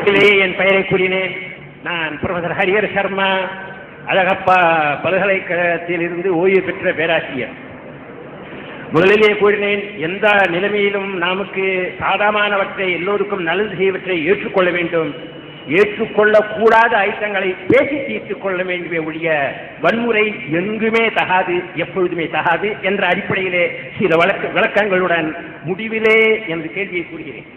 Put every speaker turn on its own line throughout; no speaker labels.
துவக்கத்திலேயே என் பெயரை கூறினேன். நான் புரொஃபசர் ஹரிஹர் சர்மா, அழகப்பா பல்கலைக்கழகத்தில் இருந்து ஓய்வு பெற்ற பேராசிரியர். முதலிலே கூறினேன், எந்த நிலைமையிலும் நமக்கு சாதகமானவற்றை, எல்லோருக்கும் நல்லது செய்வற்றை ஏற்றுக்கொள்ள வேண்டும். ஏற்றுக்கொள்ளக்கூடாத ஐட்டங்களை பேசி தீர்த்துக் கொள்ள வேண்டிய ஒழிய வன்முறை எங்குமே தகாது, எப்பொழுதுமே தகாது என்ற அடிப்படையிலே சில விளக்கங்களுடன் முடிவிலே எனது கேள்வியை கூறுகிறேன்.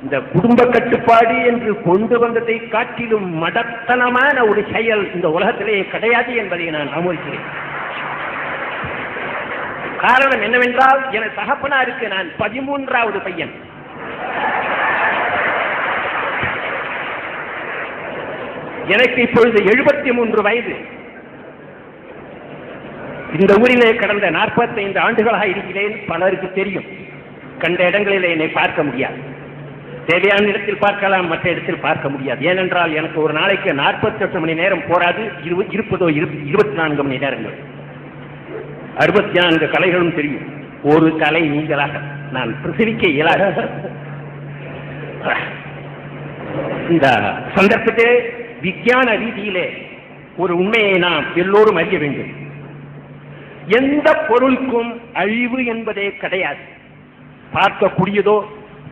இந்த குடும்ப கட்டுப்பாடு என்று கொண்டு வந்ததை காட்டிலும் மடத்தனமான ஒரு செயல் இந்த உலகத்திலே கிடையாது என்பதை நான் ஆமோதிக்கிறேன். காரணம் என்னவென்றால், எனது தகப்பனாருக்கு நான் 13வது பையன். எனக்கு இப்பொழுது 73 வயது. இந்த ஊரிலே கடந்த 45 ஆண்டுகளாக இருக்கிறேன். பலருக்கு தெரியும், கண்ட இடங்களிலே என்னை பார்க்க முடியாது. தேவையான இடத்தில் பார்க்கலாம், மற்ற இடத்தில் பார்க்க முடியாது. ஏனென்றால் எனக்கு ஒரு நாளைக்கு 48 மணி நேரம் போராது, இருப்பதோ 24 மணி நேரங்கள். 64 கலைகளும் தெரியும். ஒரு கலை நீங்களாக நான் பிரசவிக்க இயலாத. இந்த சந்தர்ப்பத்திலே விஞ்ஞான ரீதியிலே ஒரு உண்மையை நாம் எல்லோரும் அறிய வேண்டும். எந்த பொருளுக்கும் அழிவு என்பதே கிடையாது. பார்க்கக்கூடியதோ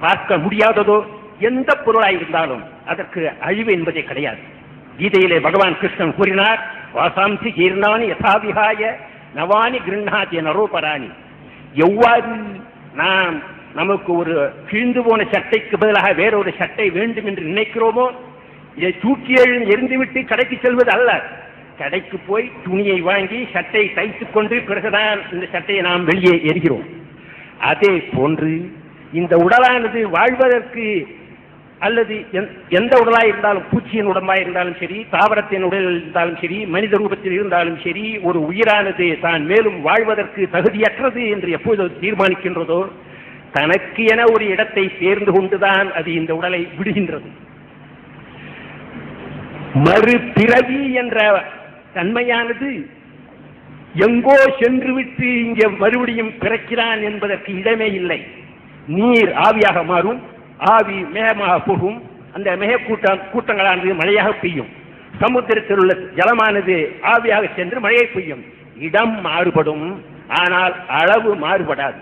பார்க்க முடியாததோ எந்த பொருளாக இருந்தாலும் அதற்கு அழிவு என்பதே கிடையாது. கீதையிலே பகவான் கிருஷ்ணன் கூறினார், வாசாம்சி ஜீர்ணானி யதாவிகாய நவானி கிருண்ணாதி நரோபராணி. எவ்வாறு நாம் நமக்கு ஒரு கிழிந்து போன சட்டைக்கு பதிலாக வேறொரு சட்டை வேண்டும் என்று நினைக்கிறோமோ, இதை தூக்கி எறிந்துவிட்டு கடைக்கு செல்வது அல்ல. கடைக்கு போய் துணியை வாங்கி சட்டை தைத்துக் கொண்டு பிறகுதான் இந்த சட்டையை நாம் வெளியே எறிகிறோம். அதே போன்று இந்த உடலானது வாழ்வதற்கு, அல்லது எந்த உடலாக இருந்தாலும், பூச்சியின் உடம்பாக இருந்தாலும் சரி, தாவரத்தின் உடல் இருந்தாலும் சரி, மனித ரூபத்தில் இருந்தாலும் சரி, ஒரு உயிரானது தான் மேலும் வாழ்வதற்கு தகுதியற்றது என்று எப்போது தீர்மானிக்கின்றதோ, தனக்கு என ஒரு இடத்தை தேர்ந்து கொண்டுதான் அது இந்த உடலை விடுகின்றது. மறுபிறவி என்ற தன்மையானது எங்கோ சென்று விட்டு இங்கே மறுபடியும் பிறக்கிறான் என்பதற்கு இடமே இல்லை. நீர் ஆவியாக மாறும், ஆவி மேகமாக போகும், அந்த மேக கூட்டங்களானது மழையாக பெய்யும். சமுத்திரத்தில் உள்ள ஜலமானது ஆவியாக சென்று மழையை பெய்யும். இடம் மாறுபடும், ஆனால் அளவு மாறுபடாது.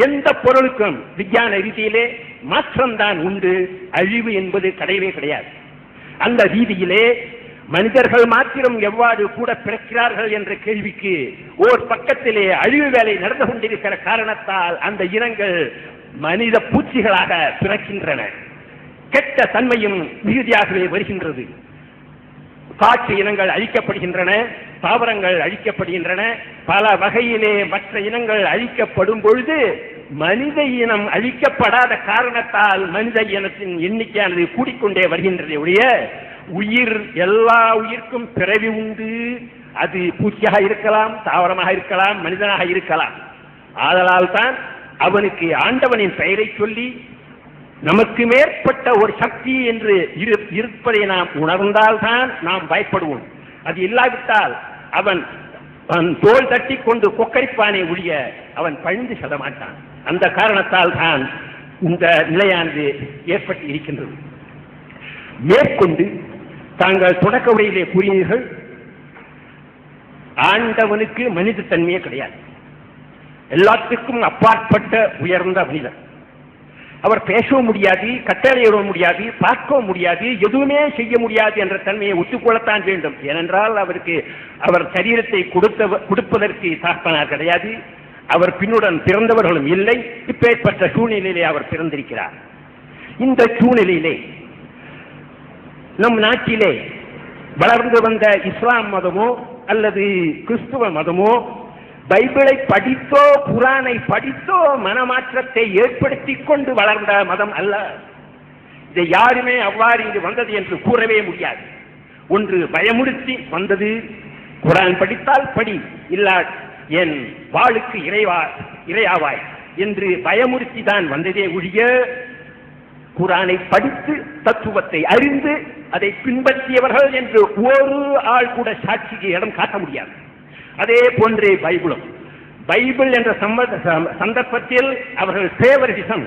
எந்த பொருளுக்கும் விஞ்ஞான ரீதியிலே மாற்றம்தான் உண்டு, அழிவு என்பது கிடையவே கிடையாது. அந்த ரீதியிலே மனிதர்கள் மாத்திரம் எவ்வாறு கூட பிறக்கிறார்கள் என்ற கேள்விக்கு ஓர் பக்கத்திலே அழிவு வேலை நடந்து கொண்டிருக்கிற காரணத்தால் அந்த இனங்கள் மனித பூச்சிகளாக பிறக்கின்றன. கெட்ட தன்மையும் மிகுதியாகவே வருகின்றது. காற்று இனங்கள் அழிக்கப்படுகின்றன, தாவரங்கள் அழிக்கப்படுகின்றன, பல வகையிலே மற்ற இனங்கள் அழிக்கப்படும் பொழுது மனித இனம் அழிக்கப்படாத காரணத்தால் மனித இனத்தின் எண்ணிக்கையானது கூடிக்கொண்டே வருகின்றதை ஒழிய உயிர், எல்லா உயிர்க்கும் பிறவி உண்டு. அது பூச்சியாக இருக்கலாம், தாவரமாக இருக்கலாம், மனிதனாக இருக்கலாம். ஆதலால் தான் அவனுக்கு ஆண்டவனின் பெயரை சொல்லி நமக்கு மேற்பட்ட ஒரு சக்தி என்று இருப்பதை நாம் உணர்ந்தால்தான் நாம் பயப்படுவோம். அது இல்லாவிட்டால் அவன் தோல் தட்டி கொண்டு கொக்கரிப்பானே ஒழிய அவன் பழிந்து செல்ல மாட்டான். அந்த காரணத்தால் தான் இந்த நிலையானது ஏற்பட்டு இருக்கின்றது. மேற்கொண்டு தாங்கள் தொடக்க உரையிலே கூறினீர்கள், ஆண்டவனுக்கு மனித தன்மையே கிடையாது. எல்லாத்துக்கும் அப்பாற்பட்ட உயர்ந்த மனிதர். அவர் பேசவும் முடியாது, கட்டளையிட முடியாது, பார்க்கவும் முடியாது, எதுவுமே செய்ய முடியாது என்ற தன்மையை ஒத்துக்கொள்ளத்தான் வேண்டும். ஏனென்றால் அவருக்கு அவர் சரீரத்தை கொடுப்பதற்கு சாஸ்திரனார் கிடையாது. அவர் பின்னுடன் பிறந்தவர்களும் இல்லை. இப்பேற்பட்ட சூழ்நிலையிலே அவர் பிறந்திருக்கிறார். இந்த சூழ்நிலையிலே நம் நாட்டிலே வளர்ந்து வந்த இஸ்லாம் மதமோ அல்லது கிறிஸ்துவ மதமோ பைபிளை படித்தோ குரானை படித்தோ மனமாற்றத்தை ஏற்படுத்தி கொண்டு வளர்ந்த மதம் அல்ல. இதை யாருமே அவ்வாறு இங்கு வந்தது என்று கூறவே முடியாது. ஒன்று பயமுறுத்தி வந்தது, குரான் படித்தால் படி, இல்லா என் வாளுக்கு இறையாவாய் என்று பயமுறுத்தி தான் வந்ததே ஒழிய குரானை படித்து தத்துவத்தை அறிந்து அதை பின்பற்றியவர்கள் என்று ஒரு ஆள் கூட சாட்சிக்கு இடம் காட்ட முடியாது. அதே போன்றே பைபிளும், பைபிள் என்ற சந்தர்ப்பத்தில் அவர்கள் ஃபேவரிசம்,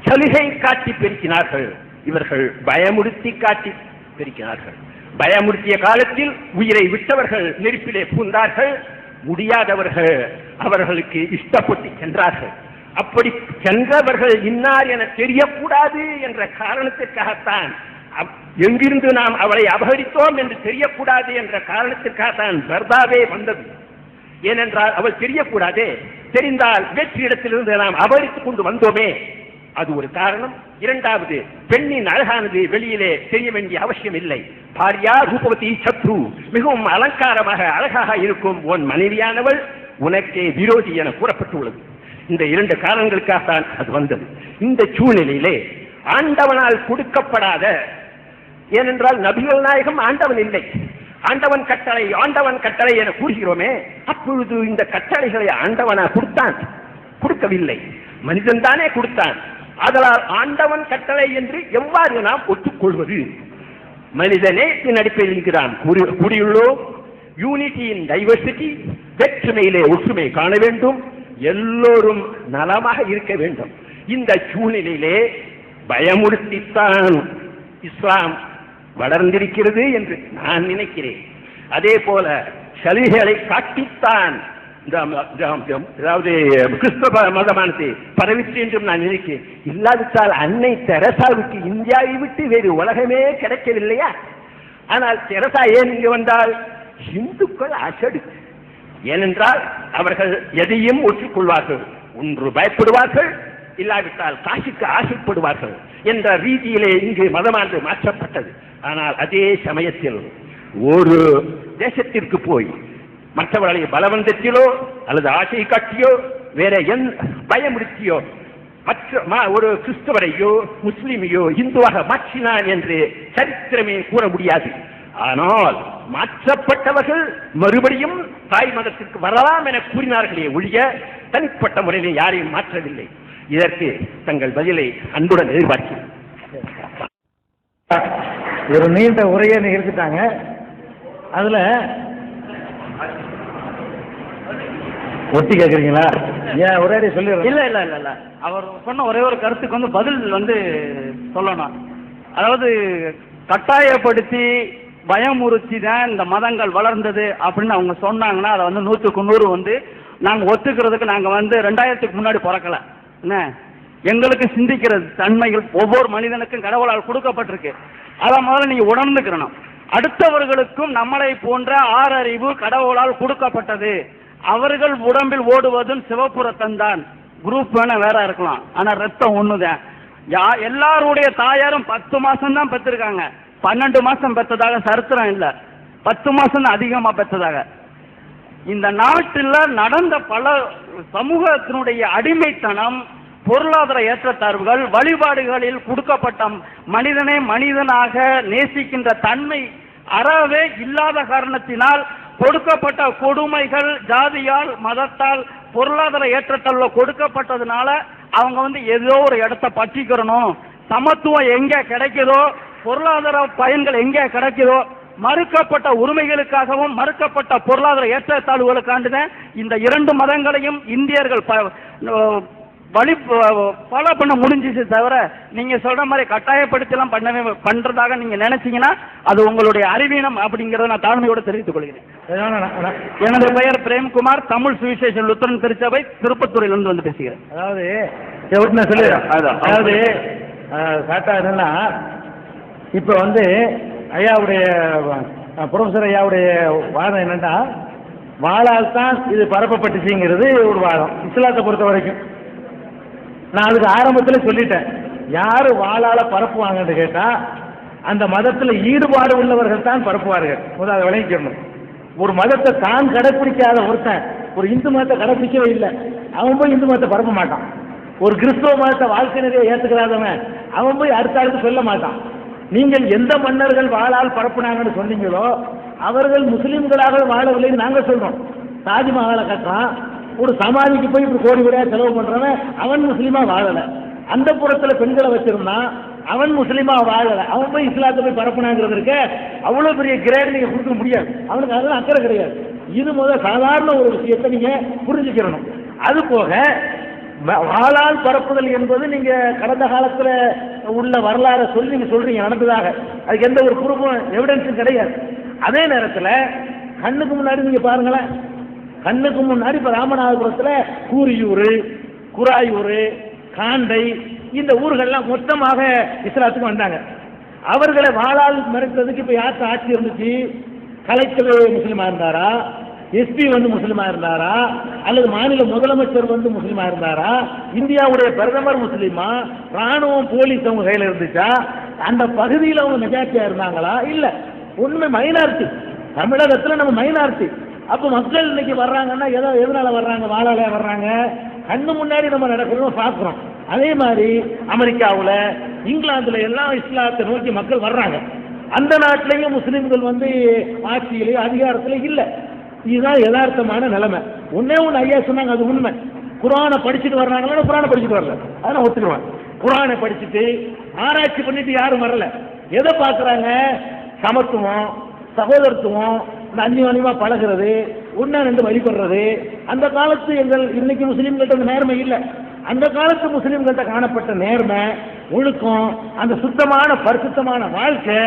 சலுகை காட்டி பெருக்கினார்கள். இவர்கள் பயமுறுத்தி காட்டி பெருக்கினார்கள். பயமுறுத்திய காலத்தில் உயிரை விட்டவர்கள் நெருப்பிலே பூந்தார்கள். முடியாதவர்கள் அவர்களுக்கு இஷ்டப்பட்டு சென்றார்கள். அப்படி சென்றவர்கள் இன்னார் என தெரியக்கூடாது என்ற காரணத்திற்காகத்தான், எங்கிருந்து நாம் அவளை அபகரித்தோம் என்று தெரியக்கூடாது என்ற காரணத்திற்காகத்தான் பர்தாவே வந்தது. ஏனென்றால் அவள் தெரியக்கூடாதே, தெரிந்தால் வெற்றி இடத்திலிருந்து நாம் அபகரித்துக் கொண்டு வந்தோமே, அது ஒரு காரணம். இரண்டாவது, பெண்ணின் அழகானது வெளியிலே தெரிய வேண்டிய அவசியம் இல்லை. பாரியா ரூபவதி சத்ரு, மிகவும் அலங்காரமாக அழகாக இருக்கும் உன் மனைவியானவள் உனக்கே விரோதி என கூறப்பட்டுள்ளது. இந்த இரண்டு காரணங்களுக்காகத்தான் அது வந்தது. இந்த சூழ்நிலையிலே ஆண்டவனால் கொடுக்கப்படாத, ஏனென்றால் நபிகள் நாயகம் ஆண்டவன் இல்லை, ஆண்டவன் கட்டளை ஆண்டவன் கட்டளை என கூறுகிறோமே, அப்பொழுது இந்த கட்டளைகளை ஆண்டவனா கொடுத்தான்? கொடுக்கவில்லை, மனிதன் தானே கொடுத்தான். அதனால் ஆண்டவன் கட்டளை என்று எவ்வாறு நாம் ஒத்துக்கொள்வது? மனிதனே அடிப்படையில் நாம் கூறியுள்ளோம். யூனிட்டி இன் டைவர்சிட்டி, வேற்றுமையிலே ஒற்றுமை காண வேண்டும், எல்லோரும் நலமாக இருக்க வேண்டும். இந்த சூழ்நிலையிலே பயமுறுத்தித்தான் இஸ்லாம் வளர்ந்திருக்கிறது என்று நான் நினைக்கிறேன். அதே போல சலுகைகளை காட்டித்தான் அதாவது கிறிஸ்தவ மதமானது பரவிற்று என்றும் நான் நினைக்கிறேன். இல்லாவிட்டால் அன்னை தெரசாவுக்கு இந்தியாவை விட்டு வேறு உலகமே கிடைக்கவில்லையா? ஆனால் தெரசா ஏன் இங்கு வந்தால் இந்துக்கள் அசடு. ஏனென்றால் அவர்கள் எதையும் ஒற்றுக்கொள்வார்கள், ஒன்று பயப்படுவார்கள், இல்லாவிட்டால் காசுக்கு ஆசைப்படுவார்கள் என்ற ரீதியிலே இங்கு மதமானது மாற்றப்பட்டது. ஆனால் அதே சமயத்தில் ஒரு தேசத்திற்கு போய் மற்றவர்களை பலவந்தத்திலோ அல்லது ஆசை காட்டியோ வேற பயமுறுத்தியோ மற்ற ஒரு கிறிஸ்தவரையோ முஸ்லிமையோ இந்துவாக மாற்றினான் என்று சரித்திரமே கூற முடியாது. ஆனால் மாற்றப்பட்டவர்கள் மறுபடியும் தாய் மதத்திற்கு வரலாம் என கூறினார்களே ஒழிய தனிப்பட்ட முறையில் யாரையும் மாற்றவில்லை. இதற்கு தங்கள் பதிலை அன்புடன் எதிர்பார்க்கிறேன்.
ஒரு நீண்ட உரையை நிகழ்த்திட்டாங்க. அதுல ஒட்டி கேட்குறீங்களா? ஏன் ஒரே சொல்லி
இல்ல இல்ல இல்ல இல்ல அவர் சொன்ன ஒரே ஒரு கருத்துக்கு பதில் சொல்லணும். அதாவது கட்டாயப்படுத்தி பயமுறுத்தி தான் இந்த மதங்கள் வளர்ந்தது அப்படின்னு அவங்க சொன்னாங்கன்னா அதை 100க்கு 100 நாங்க ஒத்துக்கிறதுக்கு நாங்க 2000க்கு முன்னாடி பிறக்கல. என்ன, எங்களுக்கு சிந்திக்கிற தன்மைகள் ஒவ்வொரு மனிதனுக்கும் கடவுளால் கொடுக்கப்பட்டிருக்கு. அதை முதல்ல நீங்க உணர்ந்துக்கிறணும். அடுத்தவர்களுக்கும் நம்மளை போன்ற ஆறறிவு கடவுளால் கொடுக்கப்பட்டது. அவர்கள் உடம்பில் ஓடுவதும் சிவப்பு ரத்தம் தான். குரூப் வேணா வேற இருக்கலாம், ஆனா ரத்தம் ஒண்ணுதான். எல்லாருடைய தாயாரும் 10 மாசம் தான் பெற்றிருக்காங்க. 12 மாசம் பெற்றதாக சரித்திரம் இல்ல, 10 மாசம் தான் அதிகமா பெற்றதாக. இந்த நாட்டில் நடந்த பல சமூகத்தினுடைய அடிமைத்தனம், பொருளாதார ஏற்றத்தாழ்வுகள், வழிபாடுகளில் கொடுக்கப்பட்ட மனிதனை மனிதனாக நேசிக்கின்ற தன்மை அறவே இல்லாத காரணத்தினால் கொடுக்கப்பட்ட கொடுமைகள் ஜாதியால் மதத்தால் பொருளாதார ஏற்றத்தாழ்வு கொடுக்கப்பட்டதுனால அவங்க ஏதோ ஒரு இடத்தை பற்றிக்கிறணும், சமத்துவம் எங்க கிடைக்குதோ, பொருளாதார பயன்கள் எங்கே கிடைக்குதோ, மறுக்கப்பட்ட உரிமைகளுக்காகவும் மறுக்கப்பட்ட பொருளாதார ஏற்றத்தாழ்வுகளுக்காண்டுதான் இந்த 2 மதங்களையும் இந்தியர்கள் ஃபாலோ பண்ண முடிஞ்சிச்சு. தவிர நீங்க சொல்ற மாதிரி கட்டாயப்படுத்தலாம் பண்றதாக நீங்க நினைச்சீங்கன்னா அது உங்களுடைய அறிவீனம் அப்படிங்கறத நான் தாழ்மையோடு தெரிவித்துக் கொள்கிறேன். எனது பெயர் பிரேம்குமார், தமிழ் சுவிசேஷன் லுத்தரன் திருச்சபை, திருப்பத்தூரிலிருந்து பேசுகிறேன்.
அதாவது காட்டா என்னன்னா, இப்ப ஐயாவுடைய ப்ரொஃபசர் ஐயாவுடைய வாதம் என்னன்னா, வாளால் தான் இது பரப்பப்பட்டுச்சுங்கிறது ஒரு வாதம். இஸ்லாத்தை பொறுத்த வரைக்கும் நான் அதுக்கு ஆரம்பத்தில் சொல்லிட்டேன், யாரு வாளால பரப்புவாங்கன்னு கேட்டா அந்த மதத்தில் ஈடுபாடு உள்ளவர்கள் தான் பரப்புவார்கள். முதல் விளங்கிக்கணும். ஒரு மதத்தை தான் கடைப்பிடிக்காத ஒருத்தன் ஒரு இந்து மதத்தை கடைப்பிடிக்கவே இல்லை, அவன் போய் இந்து மதத்தை பரப்ப மாட்டான். ஒரு கிறிஸ்தவ மதத்தை வாழ்க்கை நிறைய ஏற்றுக்கிறாதவன் அவன் போய் அடுத்த ஆளுக்கு சொல்ல மாட்டான். நீங்கள் எந்த மன்னர்கள் வாளால் பரப்புனாங்கன்னு சொன்னீங்களோ அவர்கள் முஸ்லீம்களாக வாழவில்லைன்னு நாங்க சொல்றோம். தாஜ்மஹாலை கட்டுறான், ஒரு சமாதிக்கு போய் இப்படி கோடி கோடியா செலவு பண்றவன் அவன் முஸ்லீமா வாழல. அந்த புறத்துல பெண்களை வச்சிருந்தான், அவன் முஸ்லீமா வாழல, அவன் போய் இஸ்லாத்தை போய் பரப்புனாங்கிறதுக்கு அவ்வளவு பெரிய கிரேட் நீங்க கொடுக்க முடியாது. அவனுக்கு அதெல்லாம் அக்கறை கிடையாது. இது முதல் சாதாரண ஒரு விஷயத்தை நீங்க புரிஞ்சுக்கிறணும். அது போக வாளால் பரப்புதல் என்பது நீங்க கடந்த காலத்துல உள்ள வரலாறு சொல்லி நீங்க சொல்றீங்க நடந்ததாக, அதுக்கு எந்த ஒரு ப்ரூஃபும் எவிடன்ஸும் கிடையாது. அதே நேரத்தில் கண்ணுக்கு முன்னாடி நீங்க பாருங்களேன், கண்ணுக்கு முன்னாடி இப்ப ராமநாதபுரத்துல கூரியூர், குராயூர், காண்டை இந்த ஊர்கள்லாம் மொத்தமாக இஸ்லாத்துக்கு வந்தாங்க. அவர்களை வாளால் மிரட்டுறதுக்கு இப்ப யாருக்கு ஆட்சி இருந்துச்சு? கலெக்டர் முஸ்லீமா இருந்தாரா, எஸ்பி வந்து முஸ்லீமா இருந்தாரா, அல்லது மாநில முதலமைச்சர் வந்து முஸ்லீமா இருந்தாரா, இந்தியாவுடைய பிரதமர் முஸ்லீமா, ராணுவம் போலீஸ் அவங்க கையில் இருந்துச்சா, அந்த பகுதியில் அவங்க மெஜாரிட்டியா இருந்தாங்களா? இல்ல, ஒண்ணுமே மைனாரிட்டி. தமிழகத்தில் நம்ம மைனாரிட்டி. அப்ப மக்கள் இன்னைக்கு வர்றாங்கன்னா எதனால வர்றாங்க? வாழால வர்றாங்க. கண்ணு முன்னாடி நம்ம நடக்கிறோம் பார்க்கிறோம். அதே மாதிரி அமெரிக்காவில், இங்கிலாந்துல எல்லாம் இஸ்லாத்தை நோக்கி மக்கள் வர்றாங்க. அந்த நாட்டிலையும் முஸ்லிம்கள் வந்து ஆட்சியிலே அதிகாரத்தில் இல்லை. இதுதான் யதார்த்தமான நிலைமை. ஒன்னே ஒன்று ஐயா சொன்னாங்க, அது உண்மை. குரானை படிச்சுட்டு வர்றாங்களா? குரானை படிச்சுட்டு வரல, அதான் ஒத்துக்குவேன். குரானை படிச்சுட்டு ஆராய்ச்சி பண்ணிட்டு யாரும் வரல. எதை பார்க்குறாங்க? சமத்துவம், சகோதரத்துவம், இந்த அந்நியமா பழகிறது, ஒன்னா ரெண்டு வழிபடுறது. அந்த காலத்து இன்னைக்கு முஸ்லீம்கிட்ட அந்த நேர்மை இல்லை. அந்த காலத்து முஸ்லீம்கிட்ட காணப்பட்ட நேர்மை, ஒழுக்கம், அந்த சுத்தமான பரிசுத்தமான வாழ்க்கை,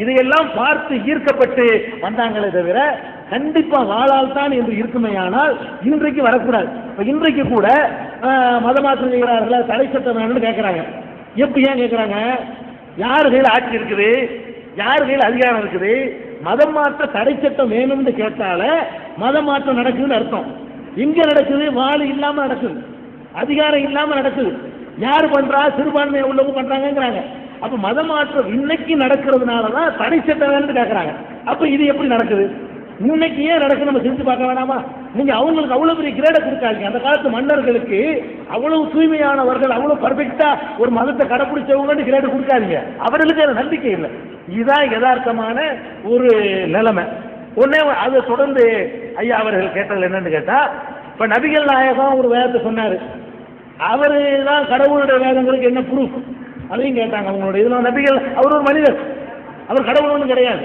இதையெல்லாம் பார்த்து ஈர்க்கப்பட்டு வந்தாங்களே தவிர கண்டிப்பா வாழால் தான் என்று இருக்குமேயானால் இன்றைக்கு வரக்கூடாது. இப்ப இன்றைக்கு கூட மதமாற்றம் செய்கிறார்கள், தடை சட்டம் வேணும்னு கேட்கிறாங்க. எப்படி ஏன் கேட்கிறாங்க? யாரு கையில் ஆட்சி இருக்குது, யாரு கையில் அதிகாரம் இருக்குது? மதம் மாற்ற தடை சட்டம் வேணும்னு கேட்டால மதம் மாற்றம் நடக்குதுன்னு அர்த்தம். எங்க நடக்குது? வாழை இல்லாம நடக்குது, அதிகாரம் இல்லாம நடக்குது. யாரு பண்றா? சிறுபான்மையை உள்ளவங்க பண்றாங்கிறாங்க. அப்ப மதம் மாற்றம் இன்னைக்கு நடக்கிறதுனாலதான் தடை சட்டம் வேணும்னு கேட்கறாங்க. அப்ப இது எப்படி நடக்குது? இன்னைக்கு ஏன் நடக்குது? நம்ம செஞ்சு பார்க்க வேணாமா? நீங்க அவங்களுக்கு அவ்வளவு பெரிய கிரேடை கொடுக்காதீங்க. அந்த காலத்து மன்னர்களுக்கு அவ்வளவு தூய்மையானவர்கள், அவ்வளவு பர்ஃபெக்டா ஒரு மதத்தை கடைபிடிச்சவங்க கிரேடு கொடுக்காதீங்க. அவர்களுக்கு அது நம்பிக்கை இல்லை. இதுதான் யதார்த்தமான ஒரு நிலைமை. உடனே அதை தொடர்ந்து ஐயா அவர்கள் கேட்டது என்னன்னு கேட்டா, இப்ப நபிகள் நாயகம் ஒரு வேதத்தை சொன்னாரு, அவரு தான் கடவுளுடைய வேதங்களுக்கு என்ன ப்ரூஃப் அதையும் கேட்டாங்க. அவங்களுடைய இதுல நபிகள், அவர் ஒரு மனிதர், அவர் கடவுள் ஒன்றும் கிடையாது.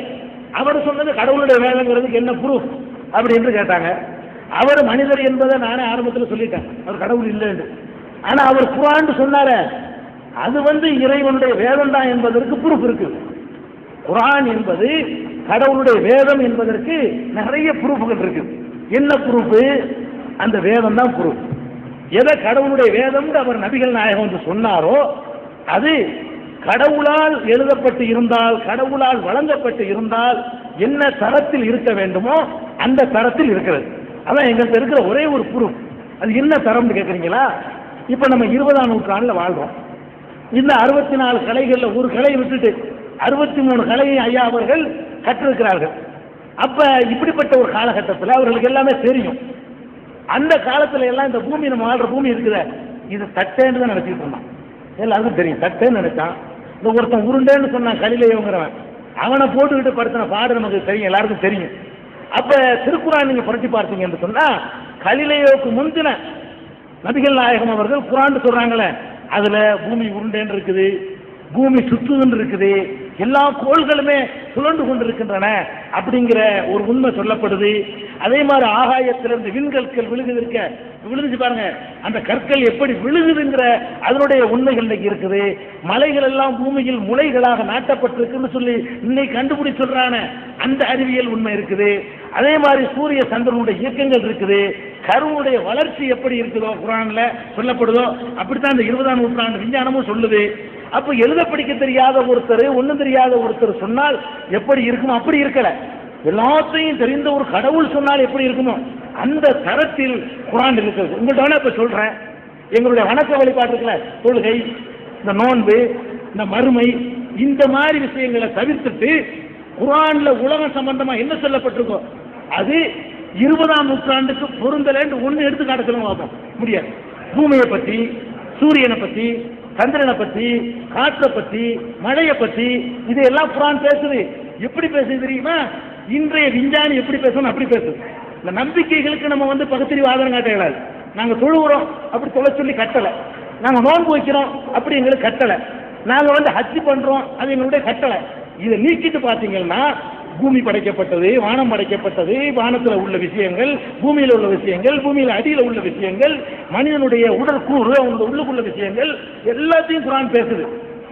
அவர் சொன்னது கடவுளுடைய வேதங்கிறதுக்கு என்ன ப்ரூஃப் அப்படின்னு கேட்டாங்க. அவர் மனிதர் என்பதை நானே ஆரம்பத்தில் சொல்லிட்டேன், அவர் கடவுள் இல்லைன்னு. ஆனா அவர் குர்ஆன் சொன்னாரு, அது வந்து இறைவனுடைய வேதம் தான் என்பதற்கு ப்ரூஃப் இருக்கு. குர்ஆன் என்பது கடவுளுடைய வேதம் என்பதற்கு நிறைய ப்ரூஃப்கள் இருக்கு. என்ன ப்ரூஃப்? அந்த வேதம் தான் ப்ரூஃப். எதை கடவுளுடைய வேதம் அவர் நபிகள் நாயகம் என்று சொன்னாரோ அது கடவுளால் எழுதப்பட்டு இருந்தால், கடவுளால் வழங்கப்பட்டு இருந்தால் என்ன தரத்தில் இருக்க வேண்டுமோ அந்த தரத்தில் இருக்கிறது. அதான் எங்கள்கிட்ட இருக்கிற ஒரே ஒரு ப்ரூஃப். அது என்ன தரம்னு கேட்குறீங்களா? இப்போ நம்ம 20ஆம் நூற்றாண்டில் வாழ்றோம். இந்த 64 கலைகளில் ஒரு கலையை விட்டுட்டு 63 கலையை ஐயா அவர்கள் கற்றிருக்கிறார்கள். அப்ப இப்படிப்பட்ட ஒரு காலகட்டத்தில் அவர்களுக்கு எல்லாமே தெரியும். அந்த காலத்துல எல்லாம் இந்த பூமி, நம்ம வாழ்ற பூமி இருக்குத, இது தட்டேன்னு தான் நினைச்சிட்டு இருந்தான். எல்லாருக்கும் தெரியும், தட்டேன்னு நினைச்சான். இந்த ஒருத்தன் உருண்டேன்னு சொன்னான் கலிலேயோங்கிறவன், அவனை போட்டுக்கிட்டு படுத்தின பாடு நமக்கு தெரியும், எல்லாருக்கும் தெரியும். அப்ப திருக்குறான் நீங்க புரட்டி பார்த்தீங்க என்று சொன்னா, கலிலேயோவுக்கு முந்தின நபிகள் நாயகம் அவர்கள் குர்ஆன் சொல்றாங்களே, அதுல பூமி உருண்டேன்னு இருக்குது, பூமி சுற்றுன்னு இருக்குது, எல்லா கோள்களுமே சுழன்று கொண்டிருக்கின்றன அப்படிங்கிற ஒரு உண்மை சொல்லப்படுது. அதே மாதிரி ஆகாயத்திலிருந்து விண்கற்கள் விழுந்துச்சு பாருங்க, அந்த கற்கள் எப்படி விழுகுதுங்கிற அதனுடைய உண்மைகள் இன்னைக்கு இருக்குது. மலைகள் எல்லாம் பூமியில் முளைகளாக நாட்டப்பட்டிருக்குன்னு சொல்லி இன்னைக்கு கண்டுபிடிச்சு சொல்றான அந்த அறிவியல் உண்மை இருக்குது. அதே மாதிரி சூரிய சந்திரனுடைய இயக்கங்கள் இருக்குது. கருவுடைய வளர்ச்சி எப்படி இருக்குதோ குர்ஆன்ல சொல்லப்படுதோ அப்படித்தான் இந்த 20ஆம் நூற்றாண்டு விஞ்ஞானமும் சொல்லுது. அப்ப எழுத படிக்க தெரியாத ஒருத்தர், ஒண்ணும் தெரியாத ஒருத்தர் சொன்னால் எப்படி இருக்குமோ அப்படி இருக்கல. எல்லாத்தையும் தெரிந்த ஒரு கடவுள் சொன்னால் எப்படி இருக்குமோ அந்த தரத்தில் குர்ஆன் இருக்கிறது. உங்கள்கிட்ட இப்ப சொல்றேன், எங்களுடைய வணக்க வழிபாடு இருக்குல்ல, தொழுகை, இந்த நோன்பு, இந்த மறுமை, இந்த மாதிரி விஷயங்களை தவிர்த்துட்டு குர்ஆன்ல உலகம் சம்பந்தமா என்ன சொல்லப்பட்டிருக்கோ அது 20ஆம் நூற்றாண்டுக்கு பொருந்தலன்னு ஒண்ணு எடுத்து காட்ட சொல்லுங்க பார்ப்போம். முடியாது. பூமியை பத்தி, சூரியனை பத்தி, சந்திரனை பத்தி, காற்றை பத்தி, மழையை பத்தி இதெல்லாம் குர்ஆன் பேசுது. எப்படி பேசுது தெரியுமா? இன்றைய விஞ்ஞானி எப்படி பேசணும் அப்படி பேசுது. இந்த நம்பிக்கைகளுக்கு நம்ம வந்து பகுத்தறிவு ஆதாரம் காட்ட இயலாது. நாங்க தொழுகிறோம் அப்படி தொலை சொல்லி கட்டலை, நாங்க நோன்பு வைக்கிறோம் அப்படி எங்களுக்கு கட்டலை, நாங்க வந்து ஹஜ் பண்றோம் அது எங்களுடைய கட்டளை. இதை நீக்கிட்டு பாத்தீங்கன்னா பூமி படைக்கப்பட்டது, வானம் படைக்கப்பட்டது, வானத்தில் உள்ள விஷயங்கள், பூமியில் உள்ள விஷயங்கள், பூமியில் அடியில் உள்ள விஷயங்கள், மனிதனுடைய உடற்கூறு, அவனுடைய உள்ளுக்குள்ள விஷயங்கள் எல்லாத்தையும் குர்ஆன் பேசுது.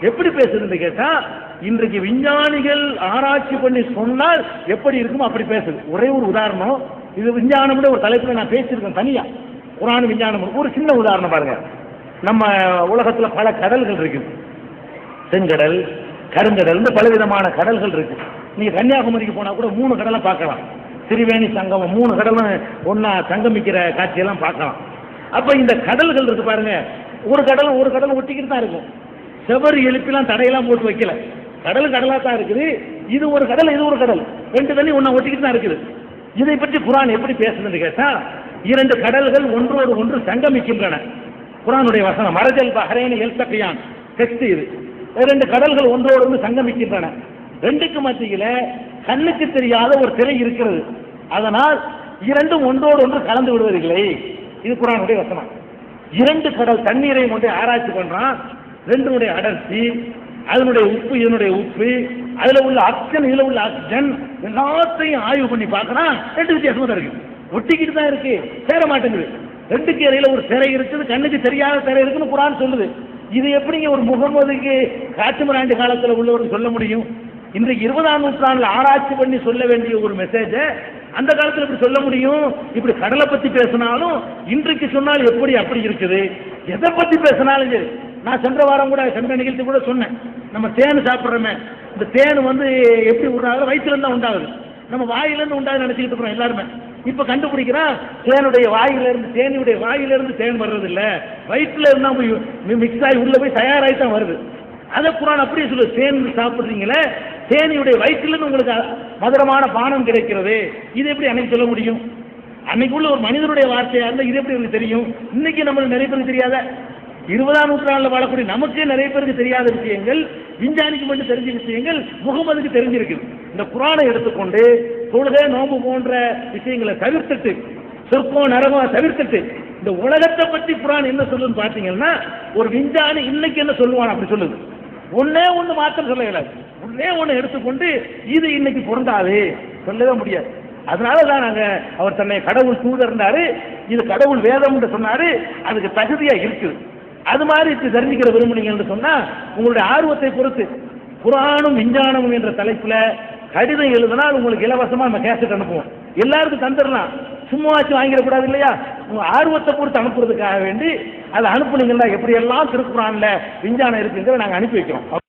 எப்படி பேசுதுன்னு கேட்டா, இன்றைக்கு விஞ்ஞானிகள் ஆராய்ச்சி பண்ணி சொன்னால் எப்படி இருக்குமோ அப்படி பேசுது. ஒரே ஒரு உதாரணம், இது விஞ்ஞானம் ஒரு தலைப்புல நான் பேசியிருக்கேன் தனியா. குர்ஆன் விஞ்ஞானம் ஒரு சின்ன உதாரணம் பாருங்க. நம்ம உலகத்துல பல கடல்கள் இருக்குது, செங்கடல், கருங்கடல், பலவிதமான கடல்கள் இருக்கு. நீங்க கன்னியாகுமரிக்கு போனா கூட 3 கடலை பார்க்கலாம். திரிவேணி சங்கமம் 3 கடலும் ஒன்னா சங்கமிக்கிற காட்சியெல்லாம் பார்க்கலாம். அப்ப இந்த கடல்கள் இருக்கு பாருங்க, ஒரு கடல் ஒட்டிக்கிட்டு தான் இருக்கும். செவரு எழுப்பிலாம் தடையெல்லாம் போட்டு வைக்கல, கடலா தான் இருக்குது. இது ஒரு கடல், இது ஒரு கடல், 2 தண்ணி ஒன்னா ஒட்டிக்கிட்டு தான் இருக்குது. இதை பற்றி குர்ஆன் எப்படி பேசுதுன்னு கேட்டா, 2 கடல்கள் ஒன்றோடு ஒன்று சங்கமிக்கின்றன. குர்ஆனுடைய வசனம் மரஜல் பஹ்ரைன் யல்தகியான் டெக்ஸ்ட் இது. 2 கடல்கள் ஒன்றோடு ஒன்று சங்கமிக்கின்றன. 2க்கு மத்தியில கண்ணுக்கு தெரியாத ஒரு திரை இருக்கிறது. அதனால் 2ம் ஒன்றோடு ஒன்று கலந்து விடுவதில்லை. இது குர்ஆனுடைய வசனம். 2 கடல் தண்ணீரை கொண்டு ஆராய்ச்சி பண்றான். 2னுடைய அடர்த்தி, அதனுடைய உப்பு, இதனுடைய உப்பு, அதுல உள்ள ஆக்சிஜன், இதுல உள்ள ஆக்சிஜன் எல்லாத்தையும் ஆய்வு பண்ணி பார்க்கறான். 2 வித்தியாசமா தான் இருக்கு, ஒட்டிக்கிட்டு தான் இருக்கு, சேர மாட்டேங்குது. 2க்கு இடையில ஒரு திரை இருக்குது, கண்ணுக்கு தெரியாத திரை இருக்குன்னு குர்ஆன் சொல்லுது. இது எப்படிங்க ஒரு முகமதுக்கு காட்டுமிராண்டி காலத்தில் உள்ளவர்கள் சொல்ல முடியும்? இன்றைக்கு 20ஆம் நூற்றாண்டில் ஆராய்ச்சி பண்ணி சொல்ல வேண்டிய ஒரு மெசேஜை அந்த காலத்தில் இப்படி சொல்ல முடியும்? இப்படி கடலை பத்தி பேசினாலும் இன்றைக்கு சொன்னால் எப்படி அப்படி இருக்குது. எதை பத்தி பேசினாலும் சரி, நான் சென்ற வாரம் கூட சென்ற நிகழ்ச்சி கூட சொன்னேன், நம்ம தேன் சாப்பிட்றோமே, இந்த தேன் எப்படி உண்டாகுது? வயிற்றுல தான் உண்டாகுது, நம்ம வாயிலிருந்து உண்டாகுது நினைச்சுக்கிட்டு இருக்கிறோம் எல்லாருமே. இப்ப கண்டுபிடிக்கிறான், தேனுடைய வாயிலிருந்து, தேனியுடைய வாயிலிருந்து தேன் வர்றது இல்ல, வயிற்றுல இருந்தா மிக்ஸ் ஆகி உள்ள போய் தயாராகி தான் வருது. அதை குர்ஆன் அப்படியே சொல்லு, தேன் சாப்பிடுறீங்களே, தேனியுடைய வயிற்றிலிருந்து உங்களுக்கு மதுரமான பானம் கிடைக்கிறது. இது எப்படி அன்னைக்கு சொல்ல முடியும்? அன்னைக்கு உள்ள ஒரு மனிதனுடைய வார்த்தையா இருந்தா இது எப்படி உங்களுக்கு தெரியும்? இன்னைக்கு நம்மளுக்கு நிறைய பேருக்கு தெரியாத, 20ஆம் நூற்றாண்டில் வாழக்கூடிய நமக்கே நிறைய பேருக்கு தெரியாத விஷயங்கள், விஞ்ஞானிக்கு மட்டும் தெரிஞ்ச விஷயங்கள் முகமதுக்கு தெரிஞ்சிருக்கு. இந்த குர்ஆனை எடுத்துக்கொண்டு தொழுகை, நோம்பு போன்ற விஷயங்களை தவிர்த்துட்டு, சொர்க்கம் நரகம் தவிர்த்துட்டு, இந்த உலகத்தை பற்றி குர்ஆன் என்ன சொல்லுன்னு பாத்தீங்கன்னா, ஒரு விஞ்ஞானி இன்னைக்கு என்ன சொல்லுவான் அப்படி சொல்லுது. ஒன்னே ஒண்ணு மாத்திரம் சொல்ல இயலாது, ஒன்னே ஒண்ணு எடுத்துக்கொண்டு இது இன்னைக்கு பொருந்தாது சொல்லவே முடியாது. அதனாலதான் நாங்க அவர் தன்னை கடவுள் தூதர்னாரு, இது கடவுள் வேதம் சொன்னாரு, அதுக்கு தகுதியா இருக்குது. அது மாதிரி இப்படி தெரிஞ்சுக்கிற விரும்புனீங்கன்னு சொன்னா உங்களுடைய ஆர்வத்தை பொறுத்து குர்ஆனும் விஞ்ஞானமும் என்ற தலைப்புல கடிதம் எழுதினால் உங்களுக்கு இலவசமா நம்ம கேசட் அனுப்புவோம். எல்லாருக்கும் தந்துடலாம், சும்மாச்சு வாங்கிடக்கூடாது இல்லையா? உங்க ஆர்வத்தை பொறுத்து அனுப்புறதுக்காக வேண்டி அதை அனுப்புனீங்கன்னா எப்படி எல்லாம் திருக்குர்ஆன்ல விஞ்ஞானம் இருக்குங்கிறத நாங்கள் அனுப்பி வைக்கிறோம்.